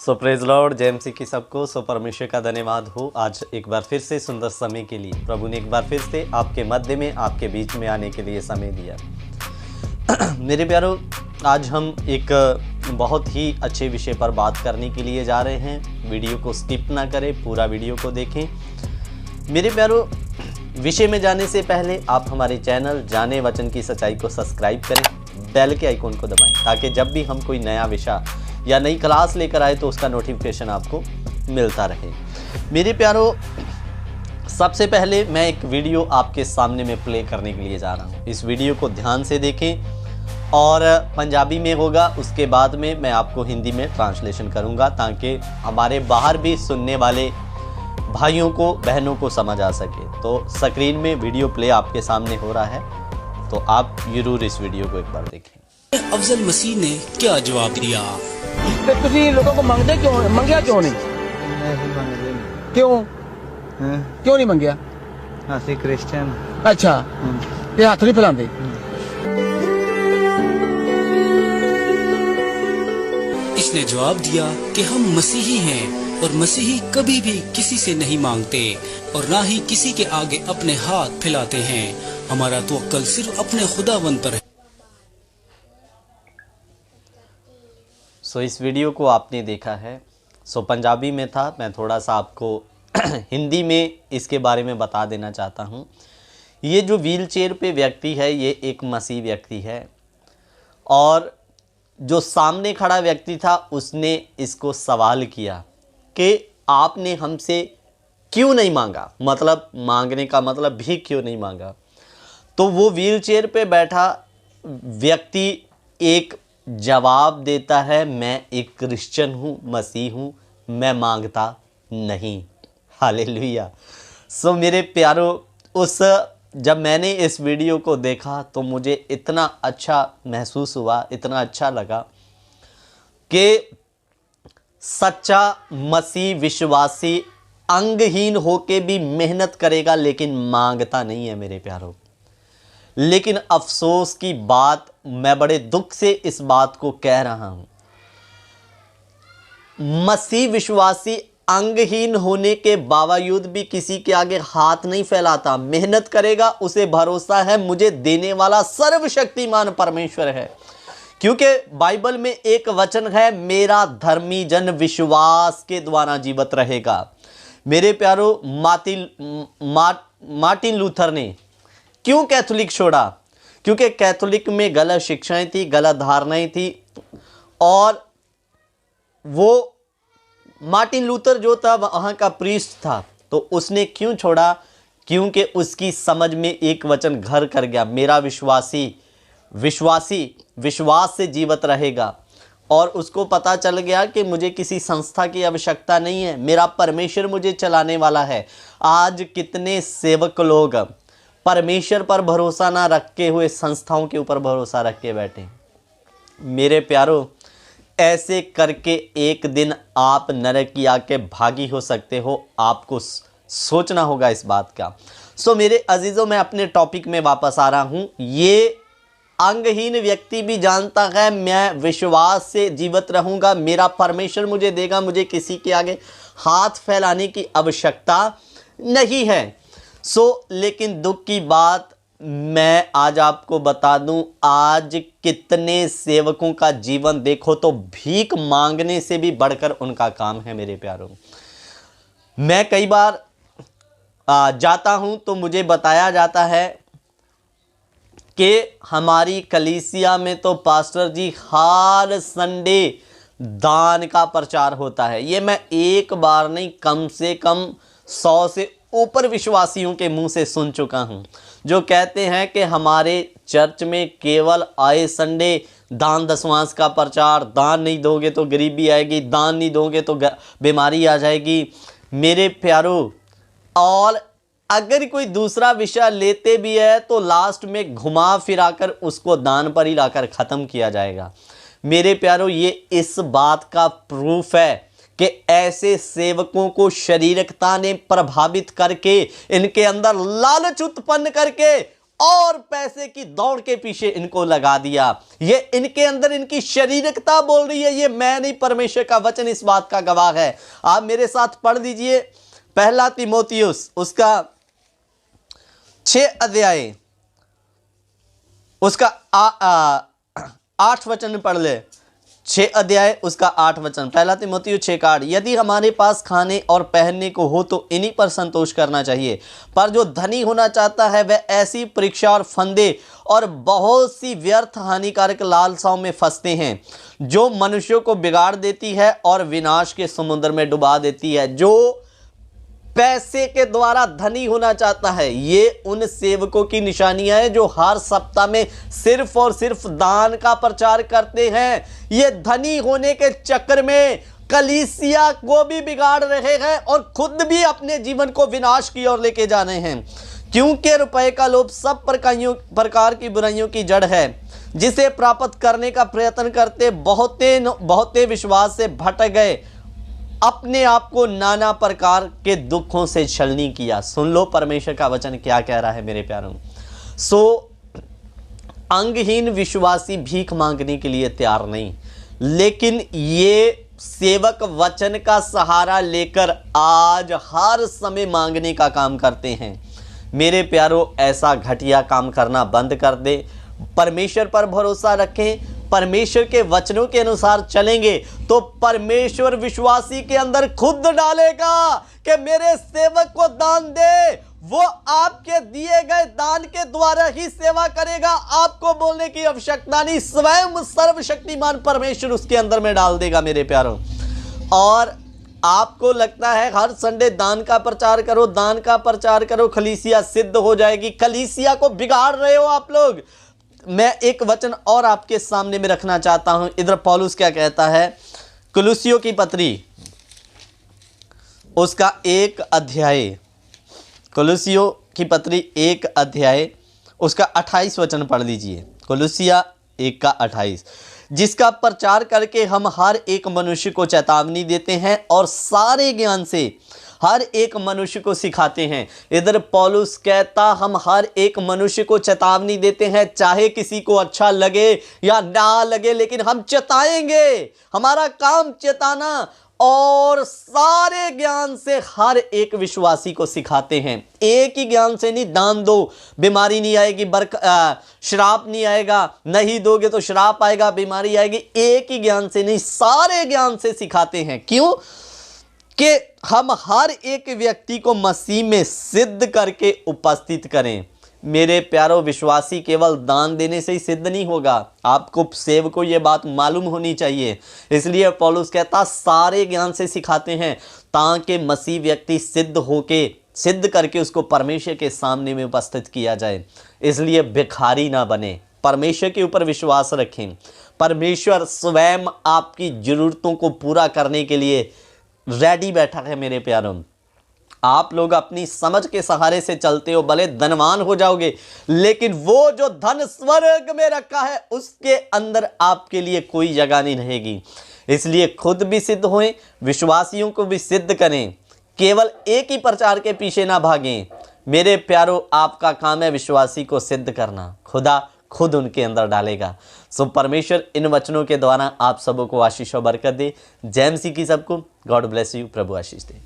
सो praise Lord, जय मसीह की सबको। सो परमेश्वर का धन्यवाद हो आज एक बार फिर से सुंदर समय के लिए। प्रभु ने एक बार फिर से आपके मध्य में, आपके बीच में आने के लिए समय दिया। मेरे प्यारो, आज हम एक बहुत ही अच्छे विषय पर बात करने के लिए जा रहे हैं। वीडियो को स्किप ना करें, पूरा वीडियो को देखें। मेरे प्यारो, विषय में जाने से पहले आप हमारे चैनल जाने वचन की सच्चाई को सब्सक्राइब करें, बेल के आइकॉन को दबाएं, ताकि जब भी हम कोई नया विषय या नई क्लास लेकर आए तो उसका नोटिफिकेशन आपको मिलता रहे। मेरे प्यारो, सबसे पहले मैं एक वीडियो आपके सामने में प्ले करने के लिए जा रहा हूँ। इस वीडियो को ध्यान से देखें और पंजाबी में होगा, उसके बाद में मैं आपको हिंदी में ट्रांसलेशन करूँगा, ताकि हमारे बाहर भी सुनने वाले भाइयों को, बहनों को समझ आ सके। तो स्क्रीन में वीडियो प्ले आपके सामने हो रहा है, तो आप जरूर इस वीडियो को एक बार देखें। अफजल मसीह ने क्या जवाब दिया? ਤੁਸੀਂ ਲੋਕਾਂ ਕੋ ਮੰਗਦੇ ਕਿਉਂ, ਮੰਗਿਆ ਕਿਉਂ ਨਹੀਂ? नहीं मंगते ਕਿਉਂ हैं ਕਿਉਂ ਨਹੀਂ ਮੰਗਿਆ? ਅਸੀਂ क्रिश्चियन ਅੱਛਾ, ਇਹ ਹੱਥ ਨਹੀਂ ਫੈਲਾਉਂਦੇ। इसने जवाब दिया कि हम मसीही हैं और मसीही कभी भी किसी से नहीं मांगते और ना ही किसी के आगे अपने हाथ फैलाते हैं। हमारा तवक्कल सिर्फ अपने खुदावंद पर है। सो इस वीडियो को आपने देखा है। सो पंजाबी में था, मैं थोड़ा सा आपको हिंदी में इसके बारे में बता देना चाहता हूँ। ये जो व्हील चेयर पे व्यक्ति है, ये एक मसीह व्यक्ति है, और जो सामने खड़ा व्यक्ति था उसने इसको सवाल किया कि आपने हमसे क्यों नहीं मांगा, मतलब मांगने का मतलब भी क्यों नहीं मांगा। तो वो व्हील चेयर पे बैठा व्यक्ति एक जवाब देता है, मैं एक क्रिश्चियन हूँ, मसीह हूँ, मैं मांगता नहीं। हालेलुया। सो मेरे प्यारो, जब मैंने इस वीडियो को देखा तो मुझे इतना अच्छा महसूस हुआ, इतना अच्छा लगा कि सच्चा मसीह विश्वासी अंगहीन होके भी मेहनत करेगा लेकिन मांगता नहीं है मेरे प्यारो। लेकिन अफसोस की बात, मैं बड़े दुख से इस बात को कह रहा हूं, मसीह विश्वासी अंगहीन होने के बावजूद भी किसी के आगे हाथ नहीं फैलाता, मेहनत करेगा। उसे भरोसा है मुझे देने वाला सर्वशक्तिमान परमेश्वर है, क्योंकि बाइबल में एक वचन है, मेरा धर्मी जन विश्वास के द्वारा जीवित रहेगा। मेरे प्यारो, मार्टिन लूथर ने क्यों कैथोलिक छोड़ा? क्योंकि कैथोलिक में गलत शिक्षाएं थी, गलत धारणाएं थी, और वो मार्टिन लूथर जो था वहाँ का प्रीस्ट था। तो उसने क्यों छोड़ा? क्योंकि उसकी समझ में एक वचन घर कर गया, मेरा विश्वासी विश्वास से जीवित रहेगा। और उसको पता चल गया कि मुझे किसी संस्था की आवश्यकता नहीं है, मेरा परमेश्वर मुझे चलाने वाला है। आज कितने सेवक लोग परमेश्वर पर भरोसा ना रखे हुए संस्थाओं के ऊपर भरोसा रख के बैठे। मेरे प्यारो, ऐसे करके एक दिन आप नरक की आग के भागी हो सकते हो। आपको सोचना होगा इस बात का। सो मेरे अजीजों, मैं अपने टॉपिक में वापस आ रहा हूँ। ये अंगहीन व्यक्ति भी जानता है मैं विश्वास से जीवित रहूँगा, मेरा परमेश्वर मुझे देगा, मुझे किसी के आगे हाथ फैलाने की आवश्यकता नहीं है। लेकिन दुख की बात मैं आज आपको बता दूं, आज कितने सेवकों का जीवन देखो तो भीख मांगने से भी बढ़कर उनका काम है। मेरे प्यारों, मैं कई बार जाता हूं तो मुझे बताया जाता है कि हमारी कलीसिया में तो पास्टर जी हर संडे दान का प्रचार होता है। ये मैं एक बार नहीं, कम से कम 100 से ऊपर विश्वासियों के मुंह से सुन चुका हूं, जो कहते हैं कि हमारे चर्च में केवल आए संडे दान दशमांश का प्रचार, दान नहीं दोगे तो गरीबी आएगी, दान नहीं दोगे तो बीमारी आ जाएगी। मेरे प्यारो, और अगर कोई दूसरा विषय लेते भी है तो लास्ट में घुमा फिराकर उसको दान पर ही लाकर ख़त्म किया जाएगा। मेरे प्यारो, ये इस बात का प्रूफ है कि ऐसे सेवकों को शारीरिकता ने प्रभावित करके, इनके अंदर लालच उत्पन्न करके और पैसे की दौड़ के पीछे इनको लगा दिया। ये इनके अंदर इनकी शारीरिकता बोल रही है, ये मैं नहीं, परमेश्वर का वचन इस बात का गवाह है। आप मेरे साथ पढ़ दीजिए पहला तीमुथियुस उसका 6 अध्याय उसका 8 वचन पढ़ ले। 6 अध्याय उसका 8 वचन, पहला तीमुथियुस 6:8। यदि हमारे पास खाने और पहनने को हो तो इन्हीं पर संतोष करना चाहिए, पर जो धनी होना चाहता है वह ऐसी परीक्षा और फंदे और बहुत सी व्यर्थ हानिकारक लालसाओं में फंसते हैं जो मनुष्यों को बिगाड़ देती है और विनाश के समुद्र में डुबा देती है। जो पैसे के द्वारा धनी होना चाहता है, ये उन सेवकों की निशानियां हैं जो हर सप्ताह में सिर्फ और सिर्फ दान का प्रचार करते हैं। ये धनी होने के चक्कर में कलीसिया को भी बिगाड़ रहे हैं और खुद भी अपने जीवन को विनाश की ओर लेके जा रहे हैं, क्योंकि रुपए का लोभ सब प्रकार की बुराइयों की जड़ है, जिसे प्राप्त करने का प्रयत्न करते बहुते विश्वास से भटक गए, अपने आप को नाना प्रकार के दुखों से छलनी किया। सुन लो परमेश्वर का वचन क्या कह रहा है मेरे प्यारों। अंगहीन विश्वासी भीख मांगने के लिए तैयार नहीं, लेकिन ये सेवक वचन का सहारा लेकर आज हर समय मांगने का काम करते हैं। मेरे प्यारों, ऐसा घटिया काम करना बंद कर दे, परमेश्वर पर भरोसा रखें, परमेश्वर के वचनों के अनुसार चलेंगे तो परमेश्वर विश्वासी के अंदर खुद डालेगा कि मेरे सेवक को दान दे। वो आपके दिए गए दान के द्वारा ही सेवा करेगा, आपको बोलने की आवश्यकता नहीं, स्वयं सर्वशक्तिमान परमेश्वर उसके अंदर में डाल देगा मेरे प्यारों। और आपको लगता है हर संडे दान का प्रचार करो, दान का प्रचार करो, कलीसिया सिद्ध हो जाएगी। कलीसिया को बिगाड़ रहे हो आप लोग। मैं एक वचन और आपके सामने में रखना चाहता हूं। इधर पौलुस क्या कहता है, कुलुसियों की पत्री उसका 1 अध्याय, कुलुसियों की पत्री 1 अध्याय उसका 28 वचन पढ़ लीजिए। कुलुसिया 1 का 28, जिसका प्रचार करके हम हर एक मनुष्य को चेतावनी देते हैं और सारे ज्ञान से हर एक मनुष्य को सिखाते हैं। इधर पौलुस कहता हम हर एक मनुष्य को चेतावनी देते हैं, चाहे किसी को अच्छा लगे या ना लगे, लेकिन हम चेताएंगे, हमारा काम चेताना। और सारे ज्ञान से हर एक विश्वासी को सिखाते हैं। एक ही ज्ञान से नहीं, दान दो बीमारी नहीं आएगी, श्राप नहीं आएगा, नहीं दोगे तो श्राप आएगा, बीमारी आएगी। एक ही ज्ञान से नहीं, सारे ज्ञान से सिखाते हैं। क्यों? कि हम हर एक व्यक्ति को मसीह में सिद्ध करके उपस्थित करें। मेरे प्यारों, विश्वासी केवल दान देने से ही सिद्ध नहीं होगा, आपको सेवक को यह बात मालूम होनी चाहिए। इसलिए पौलुस कहता सारे ज्ञान से सिखाते हैं ताकि मसीह व्यक्ति सिद्ध करके उसको परमेश्वर के सामने में उपस्थित किया जाए। इसलिए भिखारी ना बने, परमेश्वर के ऊपर विश्वास रखें। परमेश्वर स्वयं आपकी जरूरतों को पूरा करने के लिए रेडी बैठा है मेरे प्यारों। आप लोग अपनी समझ के सहारे से चलते हो, भले धनवान हो जाओगे, लेकिन वो जो धन स्वर्ग में रखा है उसके अंदर आपके लिए कोई जगह नहीं रहेगी। इसलिए खुद भी सिद्ध होएं, विश्वासियों को भी सिद्ध करें, केवल एक ही प्रचार के पीछे ना भागें। मेरे प्यारों, आपका काम है विश्वासी को सिद्ध करना, खुदा खुद उनके अंदर डालेगा। सो परमेश्वर इन वचनों के द्वारा आप सबों को आशीष और बरकत दे। जय मसीह की सबको। God bless you. Prabhu Ashish they.